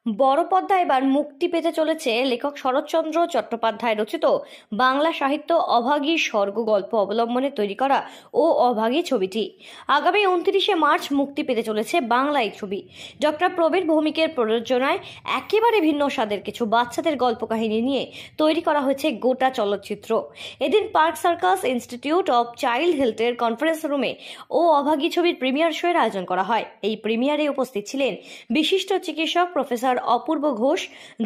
বড় পর্দায় এবার মুক্তি পেতে চলেছে লেখক শরৎচন্দ্র চট্টোপাধ্যায় রচিত বাংলা সাহিত্য অভাগী স্বর্গ গল্প অবলম্বনে তৈরি করা ও অভাগী ছবিটি। আগামী 29শে মার্চ মুক্তি পেতে চলেছে বাংলা এই ছবি। ডক্টর প্রবীর ভৌমিকের প্রযোজনায় একেবারে ভিন্ন স্বাদের কিছু বাচ্চাদের গল্প কাহিনী নিয়ে তৈরি করা হয়েছে গোটা চলচ্চিত্র। এদিন park circus institute of child হেলথের কনফারেন্স রুমে ও অভাগী ছবির প্রিমিয়ার শোয়ের আয়োজন করা হয়। এই প্রিমিয়ারে উপস্থিত ছিলেন বিশিষ্ট চিকিৎসক প্রফেসর অপূর্ব ঘোষ,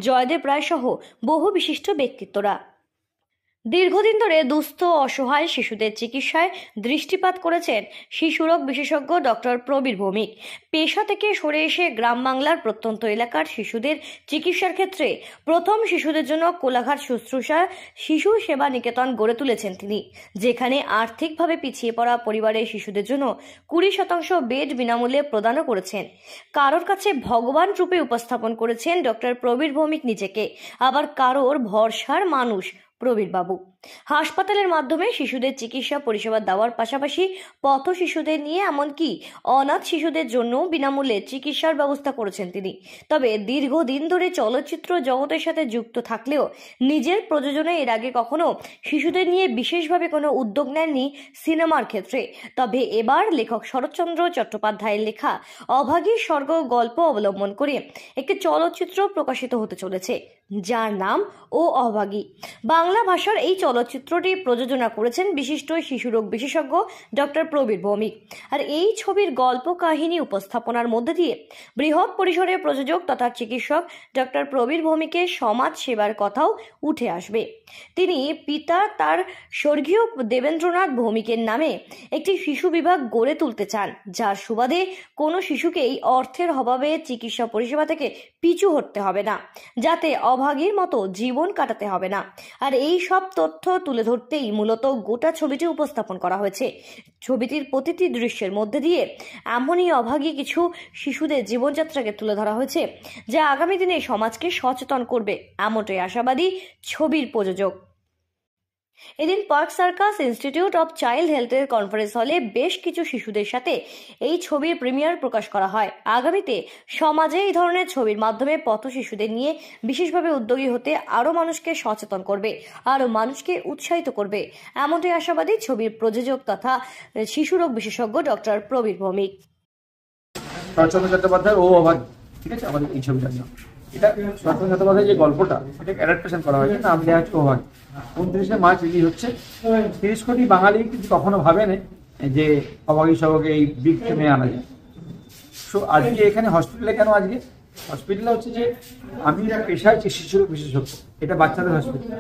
জয়দেব রায় সহ বহু বিশিষ্ট ব্যক্তিত্বরা। দীর্ঘদিন ধরে দুস্থ অসহায় শিশুদের চিকিৎসায় দৃষ্টিপাত করেছেন শিশুরোগ বিশেষজ্ঞ ডক্টর প্রবীর ভৌমিক। পেশা থেকে সরে এসে গ্রাম বাংলার প্রত্যন্ত এলাকার শিশুদের চিকিৎসার ক্ষেত্রে প্রথম শিশুদের জন্য কোলাঘাট শুশ্রূষা শিশু সেবা নিকেতন গড়ে তুলেছেন তিনি, যেখানে আর্থিকভাবে পিছিয়ে পড়া পরিবারের শিশুদের জন্য 20% বেড বিনামূল্যে প্রদানও করেছেন। কারোর কাছে ভগবান রূপে উপস্থাপন করেছেন ডক্টর প্রবীর ভৌমিক নিজেকে, আবার কারোর ভরসার মানুষ প্রবীর বাবু। হাসপাতালের মাধ্যমে শিশুদের চিকিৎসা পরিষেবা দেওয়ার পাশাপাশি পথ শিশুদের নিয়ে এমনকি অনাথ শিশুদের জন্য বিনামূল্যে চিকিৎসার ব্যবস্থা করেছেন তিনি। তবে দীর্ঘদিন ধরে চলচ্চিত্র জগতের সাথে যুক্ত থাকলেও নিজের প্রযোজনায় এর আগে কখনো শিশুদের নিয়ে বিশেষভাবে কোনো উদ্যোগ নেননি সিনেমার ক্ষেত্রে। তবে এবার লেখক শরৎচন্দ্র চট্টোপাধ্যায়ের লেখা অভাগী স্বর্গ গল্প অবলম্বন করে একটি চলচ্চিত্র প্রকাশিত হতে চলেছে, যার নাম ও অভাগী। বাংলা ভাষার এই চলচ্চিত্রটি প্রযোজনা করেছেন বিশিষ্ট শিশুরোগ বিশেষজ্ঞ ডক্টর প্রবীর ভৌমিক। আর এই ছবির গল্প কাহিনী উপস্থাপনার মধ্যে দিয়ে বৃহৎ পরিসরে প্রযোজক তথা চিকিৎসক ডক্টর প্রবীর ভৌমিকের সমাজ সেবার কথাও উঠে আসবে। তিনি পিতা তার স্বর্গীয় দেবেন্দ্রনাথ ভৌমিকের নামে একটি শিশু বিভাগ গড়ে তুলতে চান, যার সুবাদে কোনো শিশুকেই অর্থের অভাবে চিকিৎসা পরিষেবা থেকে পিছু হটতে হবে না, যাতে অভাগীর মতো জীবন কাটাতে হবে না। আর এই সব তথ্য তুলে ধরতেই মূলত গোটা ছবিটি উপস্থাপন করা হয়েছে। ছবিটির প্রতিটি দৃশ্যের মধ্যে দিয়ে এমনই অভাগী কিছু শিশুদের জীবনযাত্রাকে তুলে ধরা হয়েছে, যা আগামী দিনে সমাজকে সচেতন করবে, এমনটাই আশাবাদী ছবির প্রযোজক। এদিন park circus institute of child হেলথের কনফারেন্স হলে বেশ কিছু শিশুদের সাথে এই ছবির প্রিমিয়ার প্রকাশ করা হয়। আগামীতে সমাজে এই ধরনের ছবির মাধ্যমে পথ শিশুদের নিয়ে বিশেষভাবে উদ্যোগী হতে আরও মানুষকে সচেতন করবে, আরও মানুষকে উৎসাহিত করবে, এমনটাই আশাবাদী ছবির প্রযোজক তথা শিশুরোগ বিশেষজ্ঞ ডক্টর প্রবীর ভৌমিক। শরৎচন্দ্র চট্টোপাধ্যায় ও অভাগী, ঠিক আছে, আমাদের এই ছবিটার নাম। এটা শরৎচন্দ্র চট্টোপাধ্যায় যে গল্পটা, এটা অ্যাডাপ্টেশন করা হয়েছে, নাম দেওয়া হচ্ছে অভাগী। 29শে মার্চ রিলিজ হচ্ছে। 30 কোটি বাঙালি কিন্তু কখনো ভাবেন যে অভাগী সবাইকে এই বিগ ফ্রেমে আনা যায়। সো আজকে এখানে হসপিটালে কেন, আজকে হসপিটালে হচ্ছে যে আমি পেশায় শিশুর বিশেষজ্ঞ, এটা বাচ্চাদের হসপিটাল।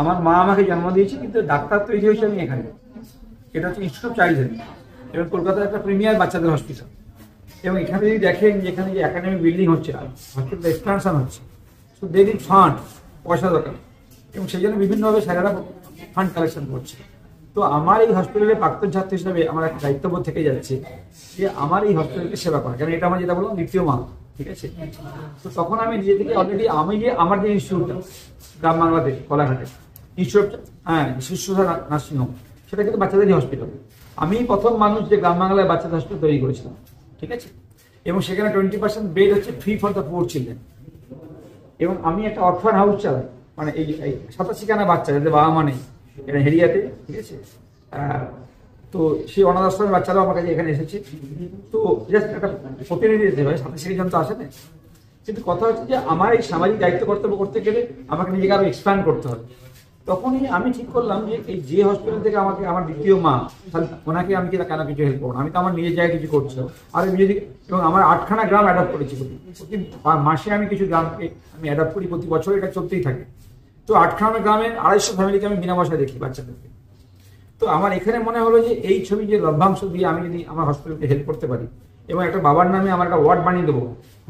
আমার মা আমাকে জন্ম দিয়েছে, কিন্তু ডাক্তার তৈরি হয়েছে আমি এখানে। এটা হচ্ছে ইনস্টিটিউট অফ চাইল্ড হেলথ এবং কলকাতার একটা প্রিমিয়ার বাচ্চাদের হসপিটাল। এবং এখানে যদি দেখেন যে এখানে যে একাডেমিক বিল্ডিং হচ্ছে, হসপিটাল এক্সপানশন হচ্ছে, সো দে নিড ফান্ড, পয়সা দরকার, এবং সেই জন্য বিভিন্নভাবে স্যারেরা ফান্ড কালেকশন করছে। তো আমার এই হসপিটালের প্রাক্তন ছাত্র হিসাবে আমার একটা দায়িত্ববোধ থেকে যাচ্ছে যে আমার এই হসপিটালকে সেবা করা, কারণ এটা আমার যেটা বললাম দ্বিতীয় মা, ঠিক আছে। তো তখন আমি নিজে থেকে অলরেডি আমি যে আমার যে ইনস্টিটিউটটা গ্রাম বাংলাতে কোলাঘাটে ইনস্টিটিউট, শিশুরা নার্সিংহোম, সেটা কিন্তু বাচ্চাদেরই হসপিটাল। আমি প্রথম মানুষ যে গ্রাম বাংলায় বাচ্চাদের হসপিটাল তৈরি করেছিলাম, ঠিক আছে। এবং সেখানে 20% বেড হচ্ছে free for the poor children. এবং আমি একটা অরফান হাউস চালাই, মানে এই 87খানা বাচ্চা যাদের বাবা মা নেই, এটা হেরিয়াতে, ঠিক আছে। তো সেই অনাথ আশ্রমের বাচ্চারাও আমার কাছে এখানে এসেছে। তো জাস্ট একটা প্রতিনিধি দিতে হয়, 87 জন তো আসে না। কিন্তু কথা হচ্ছে যে আমার এই সামাজিক দায়িত্ব কর্তব্য করতে গেলে আমাকে নিজেকে আরো এক্সপ্যান্ড করতে হবে। তখনই আমি ঠিক করলাম যে এই যে হসপিটাল থেকে আমাকে আমার দ্বিতীয় মা, ওনাকে আমি কেন কিছু হেল্প করবো, আমি তো আমার নিজের জায়গায় কিছু করছি। আর যদি, এবং আমার 8খানা গ্রাম অ্যাডাপ্ট করেছি, প্রতি মাসে আমি কিছু গ্রামকে আমি অ্যাডাপ্ট করি, প্রতি বছর এটা চলতেই থাকে। তো 8খানা গ্রামের 250 ফ্যামিলিকে আমি বিনা পয়সায় দেখি বাচ্চাদেরকে। তো আমার এখানে মনে হলো যে এই ছবি যে লভ্যাংশ দিয়ে আমি যদি আমার হসপিটালকে হেল্প করতে পারি, এবং একটা বাবার নামে আমার একটা ওয়ার্ড বানিয়ে দেবো,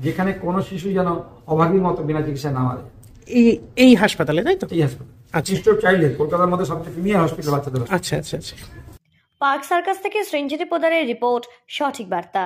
যেখানে কোনো শিশু যেন অভাগীর মতো বিনা চিকিৎসায় না মারে। এই হাসপাতালে, তাই তো? এই হাসপাতাল ইনস্টিটিউট অফ চাইল্ড হেলথ, কলকাতার মধ্যে সবচেয়ে প্রিমিয়ার হসপিটাল বাচ্চাদের। আচ্ছা আচ্ছা আচ্ছা। পার্ক সার্কাস থেকে সৃঞ্জিত পোদারের রিপোর্ট, সঠিক বার্তা।